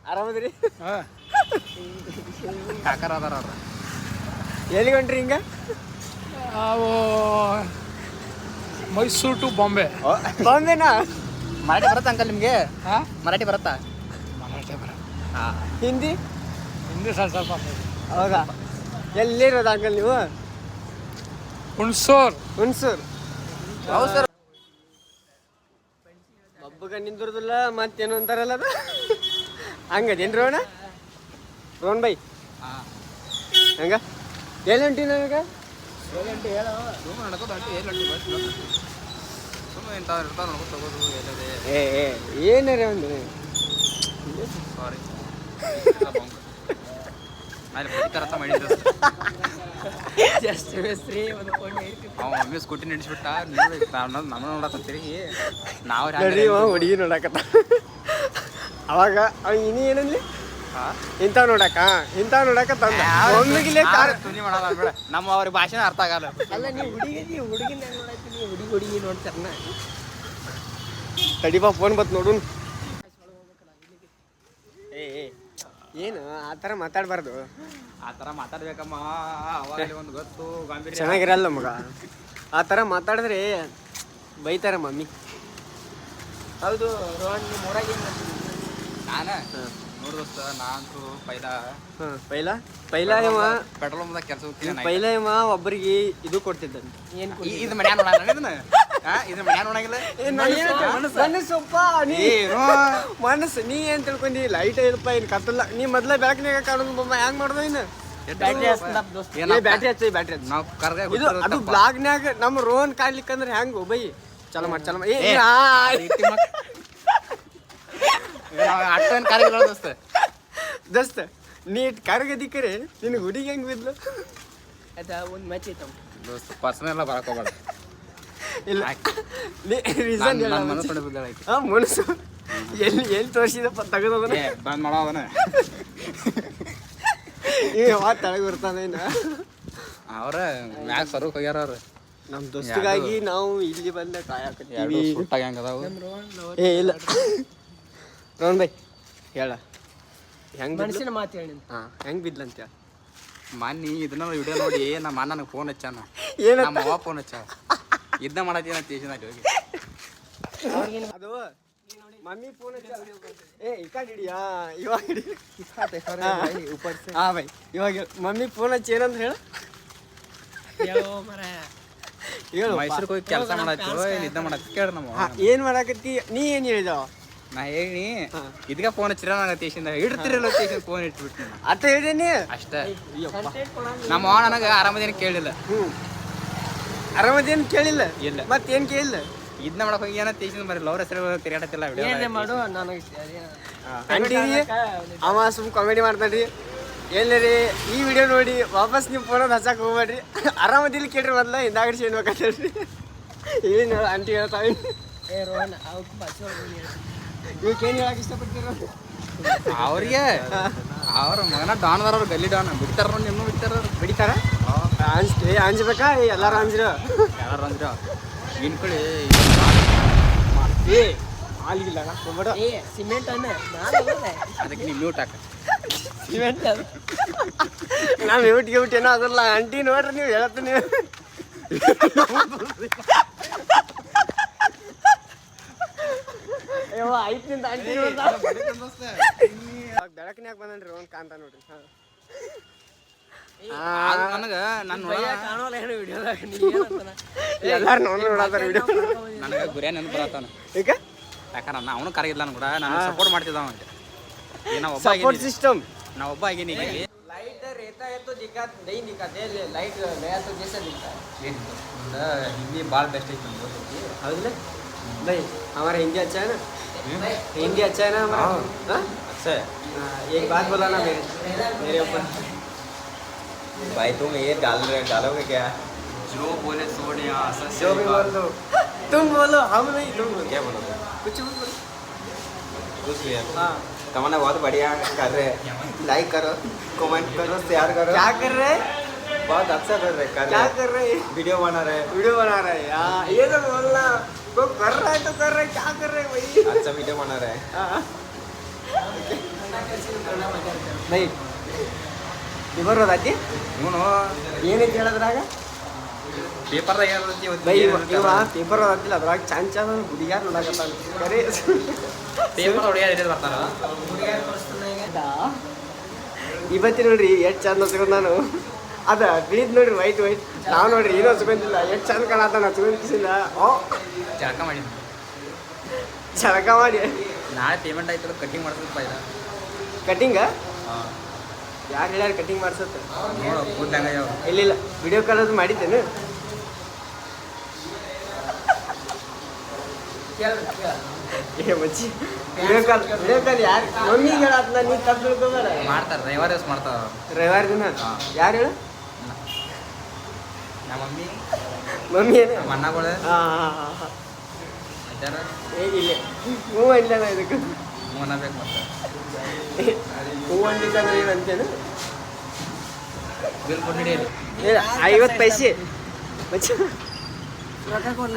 ಆರಾಮದ್ರಿ? ಕಾಕರ ಅದಾರ ಅವ್ರ. ಎಲ್ಲಿಗೆ ಹೊಂಟ್ರಿ ಹಿಂಗ? ನಾವು ಮೈಸೂರು ಟು ಬಾಂಬೆ. ಬಾಂಬೆನಾ? ಮರಾಠಿ ಬರುತ್ತಾ ಅಂಕಲ್ ನಿಮಗೆ? ಹಾಂ, ಮರಾಠಿ ಬರುತ್ತಾ? ಮರಾಠಿ ಬರ. ಹಾಂ. ಹಿಂದಿ? ಹಿಂದಿ ಸ್ವಲ್ಪ ಹೌದಾ? ಎಲ್ಲಿರೋದು ಅಂಕಲ್ ನೀವು? ಹುಣಸೂರು. ಹುಣಸೂರು. ಹೌದು ಸರ್. ಒಬ್ಬಗ ನಿಂದಿರೋದಿಲ್ಲ ಮತ್ತೇನು ಅಂತಾರಲ್ಲ ಅದು ಹಂಗದೇನು ರೋಣ ರೋನ್ ಬೈ ಹಂಗ ಎಲ್ಲಿ ಹೊಂಟಿ ನಾವೀಗ? ಏನಾರ ಒಂದು ಸಾರಿ ಮಮ್ಮಿ ಸ್ಕೂಟಿ ನಡೆಸ್ಬಿಟ್ಟ. ನಮ್ಮ ನೋಡತ್ತ ತಿರುಗಿ ನಾವು ಹುಡುಗಿ ನೋಡಕತ್ತ. ಅವಾಗ ಇನಿ ಏನಂದ್ಲಿ ಇಂಥವ್ ನೋಡಕ ಒಮ್ಮಿಗಿಲೆ ನಮ್ಮ ಅವ್ರ ಭಾಷೆನ ಅರ್ಥ ಆಗಲ್ಲ. ಅಲ್ಲ ನೀವು ಹುಡುಗಿನ ನೋಡತ್ತೀನಿ ಹುಡುಗಿ ನೋಡ್ತಾರನ. ತಡಿಬಾ ಫೋನ್ ಬತ್ ನೋಡು. ಏನು ಆ ಥರ ಮಾತಾಡಬಾರ್ದು. ಆ ಥರ ಮಾತಾಡ್ಬೇಕಮ್ಮ. ಅವಾಗ ಒಂದು ಗೊತ್ತು ಗಾಂಭೀರ್ಯ ಚೆನ್ನಾಗಿರಲ್ಲ ಮಗ. ಆ ಥರ ಮಾತಾಡಿದ್ರೆ ಬೈತಾರೆ ಮಮ್ಮಿ. ಹೌದು ರೋಹನ್ ನಿಮ್ಮ ಊರಾಗ ಏನು ಮಾಡ್ತೀನಿ ನಾನು ನೋಡ್ದೋಸ್ತ ನಾನಂತೂ ಪೈಲ ಇವ ಪೆಟ್ರೋಲ್ ಬಂದಾಗ ಕೆಲಸ ಹೋಗ್ತೀನಿ. ಪೈಲ ಇವ ಒಬ್ಬರಿಗೆ ಇದು ಕೊಡ್ತಿದ್ದಂತೆ. ಇದು ಮನ್ಯಾನ ನೋಡಂಗಿಲ್ಲ ಇದು ಮನ್ಯಾನ ನೋಡಂಗಿಲ್ಲ. ಮನಸ್ಸು ನೀ ಏನ್ ತಿಳ್ಕೊಂಡಿ? ಲೈಟ್ ಇಲ್ಲಪ್ಪ ಏನು ಕತ್ತಲ್ಲ. ನೀ ಮೊದ್ಲ ಬ್ಯಾಕ್ನಾಗ ಕಾಣೋದು ಬೊಮ್ಮ ಹೆಂಗ್ ಮಾಡ್ದೋ ಇನ್ನು ಬ್ಯಾಟ್ರಿ ಹಚ್ಚಿ ಬ್ಯಾಟ್ರಿ ನಾವು ಕರ್ಗ ಇದು ಅದು ಬ್ಲಾಗ್ನ್ಯಾಗ ನಮ್ಮ ರೋಹನ್ ಕಾಡ್ಲಿಕ್ಕಂದ್ರೆ ಹೆಂಗು ಬೈ ಚಲೋ ಮಾಡಿ ಅಟ್ಟನ್ ಕಾರ್ಯಗಳು ದೋಸ್ತ ನೀ ಕರಗದಿಕ್ಕರೆ ನಿನಗೆ ಹುಡುಗಿ ಹೆಂಗ್ ಬಿದ್ಲು? ಅದ ಒಂದು ಮ್ಯಾಚ್ ಐತಮ್ಮ ದೋಸ್ತ ಪರ್ಸನಲ್ ಎಲ್ಲ ಬರಕ್ ಹೋಗ್ಬೇಡ. ಇಲ್ಲ ರೀಸನ್ ಮನಸ್ಸು ಎಲ್ಲಿ ತೋರಿಸಿದಪ್ಪ ತೆಗೆದೋದನ್ನ ಬಂದ್ ಮಾಡೋದನ ಈಗ ಮಾತು ತಳಗ ಬರ್ತಾನೆ ಇನ್ನ ಅವ್ರ ಮ್ಯಾಗ ಸ್ವರೂಪ್ ಹೋಗ್ಯಾರ ಅವ್ರು. ನಮ್ಮ ದೋಸ್ತಿಗಾಗಿ ನಾವು ಇಲ್ಲಿ ಬಂದ ಕಾಯಕತ್ತೀವಿ. ಏ ಇಲ್ಲ ರೋಹನ್ ಬೈ ಹೇಳ ಹೆಂಗ್ ಮನುಷ್ಯನ ಮಾತು ಹೇಳಿ. ಹಾಂ ಹೆಂಗ್ ಬಿದ್ಲಂತ ಹೇಳ. ಮೊನ್ನೆ ಇದನ್ನ ವಿಡಿಯೋ ನೋಡಿ ನಮ್ಮ ಅಣ್ಣ ನನಗೆ ಫೋನ್ ಹಚ್ಚಾನ. ನಮ್ಮ ಅವ್ವ ಫೋನ್ ಹಚ್ಚ ಇದನ್ನ ಮಾಡತ್ತೀನಿ ಅಂತ ಹೋಗಿ ಅದು ಮಮ್ಮಿ ಫೋನ್ ಏ ಈ ಕಡೆ ಹಿಡಿಯಾ ಇವಾಗ ಹಿಡಿ. ಹಾಂ ಬೈ ಇವಾಗ ಮಮ್ಮಿ ಫೋನ್ ಹಚ್ಚಿ ಏನಂತ ಹೇಳ. ಹೇಳು ಮೈಸೂರಿಗೆ ಹೋಗಿ ಕೆಲಸ ಮಾಡತ್ತೀವ ಇದನ್ನ ಮಾಡತ್ತಿ ಕೇಳ. ನಮ್ಮ ಏನು ಮಾಡಾಕತ್ತಿ ನೀ ಏನು ಹೇಳಿದವ? ನಾ ಹೇಳಿ ಇದಕ್ಕೆ ಫೋನ್ ಹಚ್ಚಿರ ನನಗೆ ತೇಶಿಂದ ಇಡ್ತಿರಲ್ಲ ತೇಶಿಂದ ಫೋನ್ ಇಟ್ಬಿಟ್ಟು ಅತ್ತ ಹೇಳಿದೀನಿ ಅಷ್ಟೇ. ನಮ್ಮ ಅವ್ವ ನನಗೆ ಆರಾಮದೇನು ಕೇಳಿಲ್ಲ. ಆರಾಮದೇನು ಕೇಳಿಲ್ಲ? ಇಲ್ಲ ಮತ್ತೇನು ಕೇಳಿಲ್ಲ? ಇದನ್ನ ಮಾಡಕ್ ಹೋಗಿ ಏನೋ ತೇಶಿಂದ ಬರೀ ಲವ್ರ ಹೆಸರು ತಿರುಗಾಡತ್ತಿಲ್ಲ ಮಾಡು ನನಗೆ ಅಂಟೀನಿ ಅವ ಸುಮ್ ಕಾಮಿಡಿ ಮಾಡ್ತಾನ್ರಿ. ಎಲ್ಲರಿ ಈ ವಿಡಿಯೋ ನೋಡಿ ವಾಪಸ್ ನೀವು ಫೋನ್ ಹಚ್ಚಕ್ಕೆ ಹೋಗ್ಬೇಡ್ರಿ. ಆರಾಮದಿಲ್ಲ ಕೇಳ್ರಿ ಮೊದಲ ಹಿಂದಾಗಡಿ ಏನ್ಬೇಕಂತೇಳ್ರಿ ಹೇಳಿ ನೋಡು ಆಂಟಿ ಹೇಳ್ತಾವೆ. ಇವಕ್ಕೇನು ಹೇಳಕ್ಕೆ ಇಷ್ಟಪಡ್ತೀರ? ಅವ್ರಿಗೆ ಅವ್ರ ಮಗನ ಡಾನ್ ಅವ್ರು ಗಲ್ಲಿ ಡಾನ್ ಬಿಡ್ತಾರ ನೋಡಿ. ಇನ್ನೂ ಬಿಡ್ತಾರ ಅಂಜ್ಬೇಕಾ? ಎಲ್ಲಾರು ಅಂಜ್ರ ಯಾರು ಅಂದ್ರ ಇನ್ಕೊಳ್ಳಿ ಏ ಹಾಲಿಗಿಲ್ಲ ಹೋಗ್ಬೇಡ. ಸಿಮೆಂಟ್ ಅದಕ್ಕೆ ನೀವು ಮ್ಯೂಟ್ ಹಾಕ. ಸಿಮೆಂಟ್ ನಾವು ಮ್ಯೂಟ್ ಏನೋ ಅದಲ್ಲ ಆಂಟಿ ನೋಡ್ರಿ ನೀವು ಹೇಳ್ತೀನಿ. ಐತ್ ನಿಂದ ಆಂಟಿ ಬೆಳಕಿನ್ಯಾಗ ಬಂದನ್ರಿ ಅವ್ನು ಕಾಂತ ನೋಡ್ರಿ. ನನಗೆ ನನ್ನ ಎಲ್ಲಾರು ನೋಡತ್ತಾರ ವಿಡಿಯೋ. ನನಗೆ ಗುರಿಯ ನೆನಪು ಬರತ್ತಾನ. ಈಗ ಯಾಕಂದ್ರೆ ಅವನು ಕರಗಿಲ್ಲ ನಾನು ಕೂಡ ನಾನು ಸಪೋರ್ಟ್ ಮಾಡ್ತಿದ್ದ ಅವನಿಗೆ. सपोर्ट सिस्टम ना ಒಬ್ಬ ಆಗಿನಿ ಇಲ್ಲಿ. लाइट रहता है तो दिखा नहीं दिखाते, लाइट गया तो जैसा दिखता है. हिंदी बाल बेस्ट है तुमको हौदले भाई. हमारा हिंदी अच्छा है ना? हिंदी अच्छा है ना हमारा? हां अच्छा है. एक बात बोला ना मेरे ऊपर भाई तुम ये डालोगे क्या? जो बोले सोने यहाँ जो भी बोल दो तुम बोलो हम नहीं तुम बोलो. क्या बोलोगे? कुछ भी बोलो. कुछ भी. हाँ तमन्ना बहुत बढ़िया कर रहे हैं. लाइक करो, कमेंट करो, शेयर करो. क्या कर रहे हैं? बहुत अच्छा कर रहे हैं. क्या कर रहे हैं? वीडियो बना रहे हैं. वीडियो बना रहे हैं. हाँ ये तो बोलना. वो कर रहा है तो कर रहे हैं. क्या कर रहे हैं भाई? अच्छा वीडियो बना रहे हैं. हाँ ಬೈ ಇವರು ಅದಾತಿ ಇವನು ಏನೈತಿ ಹೇಳದ್ರಾಗ ಪೇಪರ್ದಾಗ ಬೈ ಇವ ಪೇಪರ್ ಓದತ್ತಿಲ್ಲ ಅದ್ರಾಗ ಚಾನ್ ಚಾನ್ ಹುಡುಗ್ಯಾರ ನೋಡಕತ್ತಾನ ಕರೆ ಪೇಪರ್ ಹೊಡೆಯ ಬರ್ತಾರ ಇವತ್ತಿ ನೋಡ್ರಿ ಎಷ್ಟು ಚಂದ ಹಚ್ಕೊಂಡ್ ನಾನು ಅದ ಬಿಳಿದ್ ನೋಡ್ರಿ ವೈಟ್ ನಾವು ನೋಡ್ರಿ ಏನೂ ಹಚ್ಕೊಂತಿಲ್ಲ ಎಷ್ಟು ಚಂದ ಕಾಣತ್ತ ಹಚ್ಕೊಂತಿಸಿಲ್ಲ ಓ ಜಳಕ ಮಾಡಿ ಚಳಕ ಮಾಡಿ ನಾಳೆ ಪೇಮೆಂಟ್ ಆಯ್ತಲ್ಲ ಕಟಿಂಗ್ ಮಾಡ್ಸಪ್ಪ ಇಲ್ಲ ಕಟಿಂಗ ಹಾಂ ಯಾರು ಹೇಳ್ಯಾರ ಕಟಿಂಗ್ ಮಾಡ್ಸತ್ತೆ ನೋಡು ಕೂದ್ಲಂಗ ಯಾವ ಇಲ್ಲಿಲ್ಲ ವಿಡಿಯೋ ಕಾಲ್ ಅದು ಮಾಡಿದ್ದೇನು ಏ ಮಚ್ಚಿ ವಿಡಿಯೋ ಕಾಲ್ ಯಾರು ಮಮ್ಮಿಗೆ ಹೇಳತ್ನ ನೀ ತಪ್ಪು ತಿಳ್ಕೊಬೇಡ ಮಾಡ್ತಾರೆ ರವಿವಾರ ದಿವಸ ಮಾಡ್ತಾರ ರವಿವಾರ ದಿನ ಯಾರು ಹೇಳು ನಮ್ಮ ಮಮ್ಮಿ ಏನು ನಮ್ಮ ಅಣ್ಣಗಳು ಹಾಂ ಅಜ್ಜಾರ ಹೇಗಿಲ್ಲ ಹ್ಞೂ ಅಂತಾನ ಇದಕ್ಕೆ ಹ್ಞೂ ಅನ್ನಬೇಕು ಮತ್ತೆ ಹ್ಞೂ ಅಂದಿಕ್ಕಂದ್ರೆ ಏನಂತೇನು ಬಿಲ್ ಕೊಟ್ಟು ಹಿಡಿಯಲಿ 50 ಪೈಸೆ ಮಚ್ಚ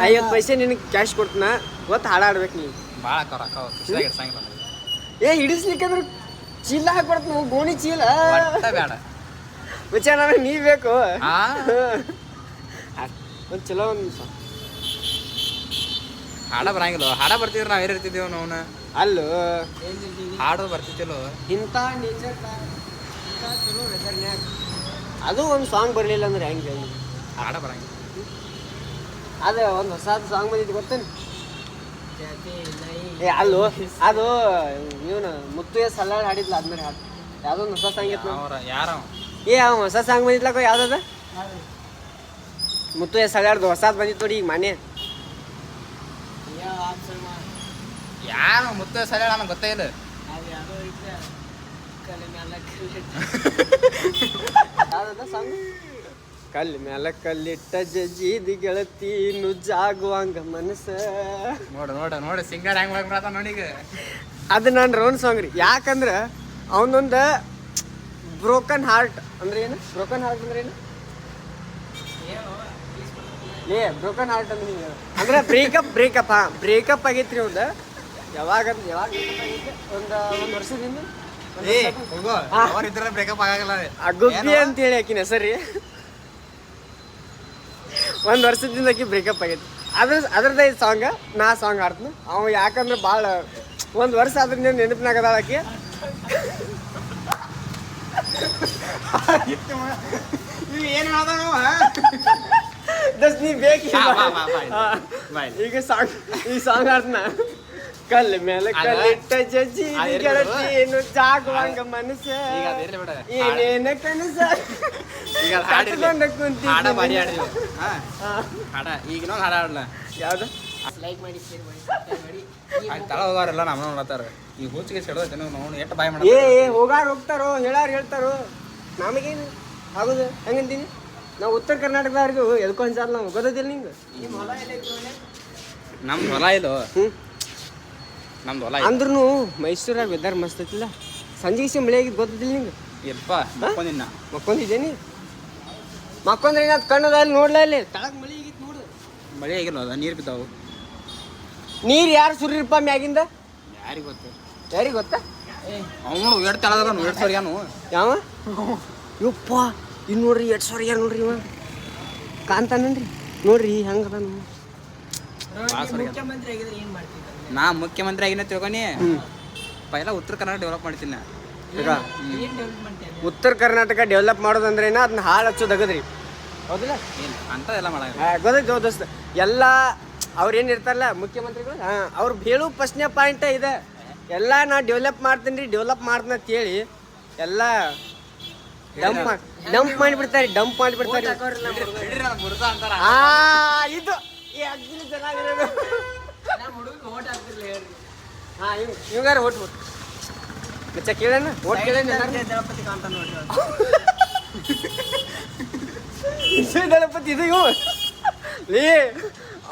50 ಪೈಸೆ ನಿನಗೆ ಕ್ಯಾಶ್ ಕೊಡ್ತೀನ ಗೊತ್ತು ಹಾಡಾಡ್ಬೇಕು ನೀ ಭಾಳ ಅಕ್ಕ ರೊಕ್ಕ ಖುಷಿಯಾಗಿ ಇಡ್ಸಂಗಿಲ್ಲ ಏ ಹಿಡಿಸ್ಲಿಕ್ಕಂದ್ರೆ ಚೀಲ ಹಾಕೊಡ್ತು ನಾವು ಗೋಣಿ ಚೀಲ ಒಟ್ಟ ಬೇಡ ಮಚ್ಚ ನನಗೆ ನೀ ಬೇಕು ಆ ಒಂದು ಚಲೋ ಒಂದು ಹಾಡ ಬರಂಗಿಲ್ಲ ಹಾಡ ಬರ್ತಿದ್ರೆ ನಾವು ಇರ್ತಿದ್ದೀವಿ ನಾವು ಅಲ್ಲೋ ಹಾಡೋದು ಬರ್ತಿತ್ತಿಲ್ಲೋ ಇಂಥ ನೇಚರ್ ಚಲೋ ವೆದರ್ನ್ಯಾಗ ಅದು ಒಂದು ಸಾಂಗ್ ಬರಲಿಲ್ಲ ಅಂದ್ರೆ ಹೆಂಗೆ ಹಾಡ ಬರಂಗಿಲ್ಲ ಅದು ಒಂದು ಹೊಸ ಸಾಂಗ್ ಬಂದಿದ್ದು ಗೊತ್ತೇನು ಏ ಅಲ್ಲೋ ಅದು ಇವನು ಮುತ್ತು ಸಲ್ಲಾಡ್ ಹಾಡಿದ್ಲ ಆದ್ಮೇಲೆ ಹಾಡು ಯಾವುದೋ ಒಂದು ಹೊಸ ಸಾಂಗ್ ಇತ್ತು ಅವ್ರ ಯಾರ ಏ ಅವ ಹೊಸ ಸಾಂಗ್ ಬಂದಿದ್ಲಕ್ಕ ಯಾವ್ದದ ಮುತ್ತು ಸಲ್ಲಾಡ್ದು ಹೊಸದು ಬಂದಿತ್ತು ನೋಡಿ ಈಗ ಮನೆ ಯಾರು ಮುತ್ತ ಸರಿ ನನಗೆ ಗೊತ್ತೇ ಇಲ್ಲ ಯಾವ್ದದ ಸಾಂಗ್ ಕಲ್ಲಿ ಮ್ಯಾಲ ಕಲ್ಲಿಟ್ಟ ಜಜ್ಜಿದ ಗೆಳತಿ ನುಜ್ಜಾಗುವಂಗ ಮನಸ್ಸ ನೋಡು ಸಿಂಗರ್ ಹೆಂಗ್ ಮಾಡ್ತಾನ ನೋಡೀಗ ಅದು ನನ್ನ ರೌಂಡ್ ಸಾಂಗ್ ರೀ ಯಾಕಂದ್ರೆ ಅವನೊಂದು ಬ್ರೋಕನ್ ಹಾರ್ಟ್ ಅಂದ್ರೆ ಏನು ಬ್ರೋಕನ್ ಹಾರ್ಟ್ ಅಂದ್ರೆ ಏನು ಏ ಬ್ರೋಕನ್ ಹಾರ್ಟ್ ಅಂದ್ರೆ ಹಿಂಗೆ ಅಂದ್ರೆ ಬ್ರೇಕಪ್ ಹಾಂ ಬ್ರೇಕಪ್ ಆಗೈತ್ರಿ ಅವ್ದು ಯಾವಾಗ ಆಗೈತೆ ಒಂದು ವರ್ಷದಿಂದ ಅವ್ರಿದ್ರೆ ಬ್ರೇಕಪ್ ಆಗಲ್ಲ ಗುಬ್ಬಿ ಅಂತೇಳಿ ಆಕಿನ ಹೆಸರಿ ಒಂದು ವರ್ಷದಿಂದ ಆಕಿ ಬ್ರೇಕಪ್ ಆಗೈತಿ ಅದ್ರದ್ದು ಐದು ಸಾಂಗ ನಾ ಸಾಂಗ್ ಹಾಡ್ತೀನಿ ಅವ ಯಾಕಂದ್ರೆ ಭಾಳ ಒಂದು ವರ್ಷ ಅದ್ರ ನೆನಪಿನಾಗ ಅದಾಳ ಆಕಿ ಏನು ದಸ್ ನೀ ಬೇಕು ಈಗ ಸಾಂಗ್ ಈ ಸಾಂಗ್ ಹಾಡ್ತೀನ ಕಲ್ ಮೇಲೆ ಕಲ್ಲಿಟ್ಟ ಜಜ್ಜಿ ಗೆಳತಿಯನ್ನು ಜಾಗುವಂಗ ಮನಸ್ಸ ಏನೇನ ಕನಸ ಈಗ ಹಾಡ ಬಾರಿ ಹಾಡಿದ್ವಿ ಹಾಡ ಈಗ ಇನ್ನೊಂದು ಹಾಡ ಹಾಡಲ್ಲ ಯಾವ್ದು ಲೈಕ್ ಮಾಡಿ ಶೇರ್ ಮಾಡಿ ತಳ ಹೋಗಾರೆಲ್ಲ ನಮ್ಮ ನೋಡ್ತಾರ ಈ ಹುಚ್ಚಿಗೆ ಸಿಡೋದೈತೆ ನಾವು ಎಷ್ಟು ಬಾಯ್ ಮಾಡ ಏ ಹೋಗ್ತಾರೋ ಹೇಳ್ತಾರೋ ನಮಗೇನು ಆಗೋದು ಹೆಂಗಂತೀನಿ ನಾವು ಉತ್ತರ ಕರ್ನಾಟಕದವ್ರಿಗೂ ಎದಕ್ಕೂ ಅನ್ಸಲ್ಲ ನಾವು ಗೊತ್ತಿಲ್ಲ ನಿಂಗೆ ನಮ್ದು ಹೊಲ ಇದು ನಮ್ದು ಹೊಲ ಅಂದ್ರೂ ಮೈಸೂರಾಗ ವೆದರ್ ಮಸ್ತ್ ಐತಿಲ್ಲ ಸಂಜೆಗೆ ಮಳೆ ಆಗಿದ್ದು ಗೊತ್ತಿಲ್ಲ ನಿಂಗೆ ಇಲ್ಪ ಮಕ್ಕೊಂದಿನ್ನ ಮಕ್ಕೊಂದಿದ್ದೇನಿ ಮಕ್ಕೊಂದ್ರೆ ಏನಾದ್ ಕಣ್ಣದ ಅಲ್ಲಿ ನೋಡ್ಲಾ ಇಲ್ಲಿ ತಳಗ್ ಮಳೆ ಆಗಿತ್ತು ನೋಡು ಮಳೆ ಆಗಿಲ್ಲ ಅದ ನೀರು ಬಿದ್ದಾವು ನೀರು ಯಾರು ಸುರಿರಪ್ಪ ಮ್ಯಾಗಿಂದ ಯಾರಿಗೆ ಗೊತ್ತು ಯಾರಿಗೆ ಗೊತ್ತಾ ಅವನು ಎರಡು ತಳದ ಎರಡು ಸಾವಿರ ಯಾವ ಯಪ್ಪ ಇನ್ನು ನೋಡ್ರಿ 2000 ನೋಡ್ರಿ ಇವ ಕಾಂತಾನನ್ರಿ ನೋಡ್ರಿ ಹೆಂಗದ ಮುಖ್ಯಮಂತ್ರಿ ಆಗಿದ್ರೆ ಏನ್ ಮಾಡ್ತಿದ್ದ ನಾ ಮುಖ್ಯಮಂತ್ರಿ ಆಗಿನ ತಿಳ್ಕೊನಿ ಪೈಲ ಉತ್ತರ ಕರ್ನಾಟಕ ಡೆವಲಪ್ ಮಾಡ್ತೀನಿ ನಾ ಈಗ ಏನ್ ಡೆವಲಪ್ಮೆಂಟ್ ಇದೆ ಉತ್ತರ ಕರ್ನಾಟಕ ಡೆವಲಪ್ ಮಾಡೋದಂದ್ರೇನ ಅದನ್ನ ಹಾಳು ಹಚ್ಚೋದಗದ್ರಿ ಹೌದಿಲ್ಲ ಏನು ಅಂಥದ್ದೆಲ್ಲ ಮಾಡಲ್ಲ ಗೊತ್ತಾಯ್ತು ದೋಸ್ತ ಎಲ್ಲ ಅವ್ರು ಏನು ಇರ್ತಾರಲ್ಲ ಮುಖ್ಯಮಂತ್ರಿಗಳು ಅವ್ರು ಹೇಳೋ ಪ್ರಶ್ನೆ ಪಾಯಿಂಟ ಇದೆ ಎಲ್ಲ ನಾ ಡೆವಲಪ್ ಮಾಡ್ತೀನಿ ಅಂತ ಹೇಳಿ ಎಲ್ಲ ಡಂಪ್ ಮಾಡಿಬಿಡ್ತಾರೆ ಇದು ಚೆನ್ನಾಗಿರೋದು ನಮ್ಮ ಹುಡುಗ ಓಟ್ ಹಾಕ್ತಿರ್ಲಿ ಹೇಳ್ರಿ ಇವಂಗಾರ ಓಟ್ ಮಚ್ಚ ಕೇಳೋಣ ಓಟ್ ಕೇಳೋಣ ದಳಪತಿ ಕಾಂತ ನೋಡ್ರಿ ದಳಪತಿ ಇದು ಇವು ಲೇ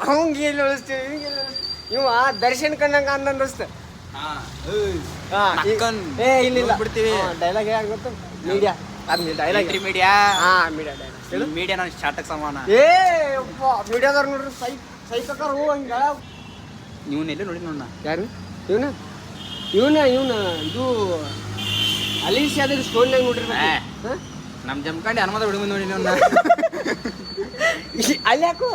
ಅವಂಗೆ ಎಲ್ಲಿ ಉಳಿಸ್ತೀವಿ ಹಿಂಗೆ ಇವ ದರ್ಶನ್ ಕಂಡಂಗ ಅಂದಸ್ತ ಏ ಇಲ್ಲ ಬಿಡ್ತೀವಿ ಡೈಲಾಗ್ ಯಾರು ಗೊತ್ತು ಮೀಡಿಯಾ ಅದ್ dialogue media media dialogue media ನಾನು ಶಾಟಕ್ ಸಮಾನ ಏ ಮೀಡಿಯಾದವ್ರು ನೋಡ್ರಿ ಸೈಕಕಾರ ಹೂ ಹಂಗ ನೀವು ಎಲ್ಲಿ ನೋಡಿ ನೋಡ ಯಾರು ಇವನ ಇವನ ಇದು ಅಲೀಶ್ ಯಾದವ್ ಸ್ಟೋನ್ಯಾಗ ನೋಡಿರ್ಬೇಕು. ನಮ್ಮ ಜಮ್ಕಂಡಿ ಹನುಮಂತ ಹುಡುಗ ನೋಡಿ ನೀವು ಅಲ್ಲಿ ಯಾಕೋ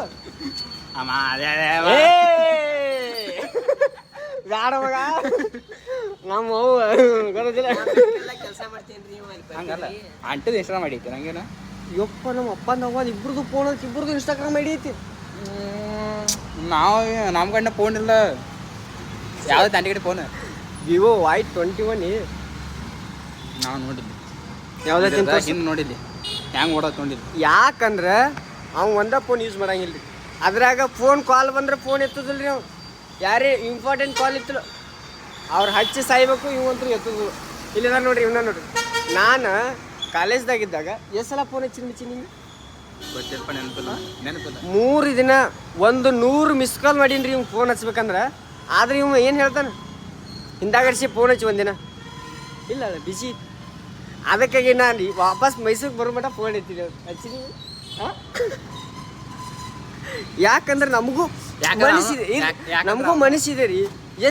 ಅಮ್ಮ ಅದೇ ಬ್ಯಾಡ ಮಗ ನಮ್ಮ ಅವ್ವ ಗೊತ್ತಿಲ್ಲ. ಕೆಲಸ ಮಾಡ್ತೇನ್ರಿ ನೀವು ಅಲ್ಲಿ ಹಂಗಲ್ಲ ಬರ್ತೀರಿ. ಅಂಟದ ಇನ್ಸ್ಟಾ ಮಾಡೈತಿ ನಂಗೇನ ಯಪ್ಪ ನಮ್ಮ ಅಪ್ಪ ನಾವು ಇಬ್ರದ್ದು ಫೋನ್ ಇಬ್ರದ್ದು ಇನ್ಸ್ಟಾಗ್ರಾಮ್ ಐಡಿ ಐತಿ. ನಾವು ನಮ್ಮ ಕಡೆ ಫೋನ್ ಇಲ್ಲ. ಯಾವ್ದು ತಂಟಿ ಕಡೆ ಫೋನ್ ವಿವೋ Y21 ನಾವು ನೋಡಿದ್ವಿ ಯಾವ್ದೈತಿ ಹಿಂದೆ ನೋಡಿದ್ವಿ ಹೆಂಗೆ ಓಡೋದು ನೋಡಿದ್ವಿ. ಯಾಕಂದ್ರೆ ಅವ್ನು ಒಂದೇ ಫೋನ್ ಯೂಸ್ ಮಾಡಂಗಿಲ್ಲ ರೀ. ಅದ್ರಾಗ ಫೋನ್ ಕಾಲ್ ಬಂದ್ರೆ ಫೋನ್ ಎತ್ತದಿಲ್ಲ ರೀ. ಅವ್ನು ಯಾರೇ ಇಂಪಾರ್ಟೆಂಟ್ ಕಾಲ್ ಇತ್ತು ಅವ್ರು ಹಚ್ಚಿ ಸಾಯ್ಬೇಕು, ಇವಂತೂ ಎತ್ತದು ಇಲ್ಲ. ನೋಡ್ರಿ ಇವನ್ನ ನೋಡ್ರಿ, ನಾನು ಕಾಲೇಜ್ದಾಗಿದ್ದಾಗ ಎಷ್ಟು ಸಲ ಫೋನ್ ಹಚ್ಚಿ ನಿಂಗೆ ಗೊತ್ತಿಲ್ಪ, ನೆನಪಿಲ್ಲ 3 ದಿನ 100 ಮಿಸ್ ಕಾಲ್ ಮಾಡೀನಿ ರೀ. ಇವ್ನು ಫೋನ್ ಹಚ್ಬೇಕಂದ್ರೆ. ಆದ್ರೆ ಇವ್ ಏನು ಹೇಳ್ತಾನೆ, ಹಿಂದಾಗಡಿಸಿ ಫೋನ್ ಹಚ್ಚಿ ಒಂದಿನ ಇಲ್ಲ ಬಿಸಿ. ಅದಕ್ಕಾಗಿ ನಾನು ವಾಪಸ್ ಮೈಸೂರಿಗೆ ಬರೋ ಮಟ್ಟ ಫೋನ್ ಎತ್ತಿದ್ದೆ ಹಚ್ಚಿ ನೀವು. ಯಾಕಂದ್ರೆ ನಮಗೂ ಮನಸ್ಸಿದೆ, ನಮಗೂ ಮನಸ್ಸಿದೆ ರೀ.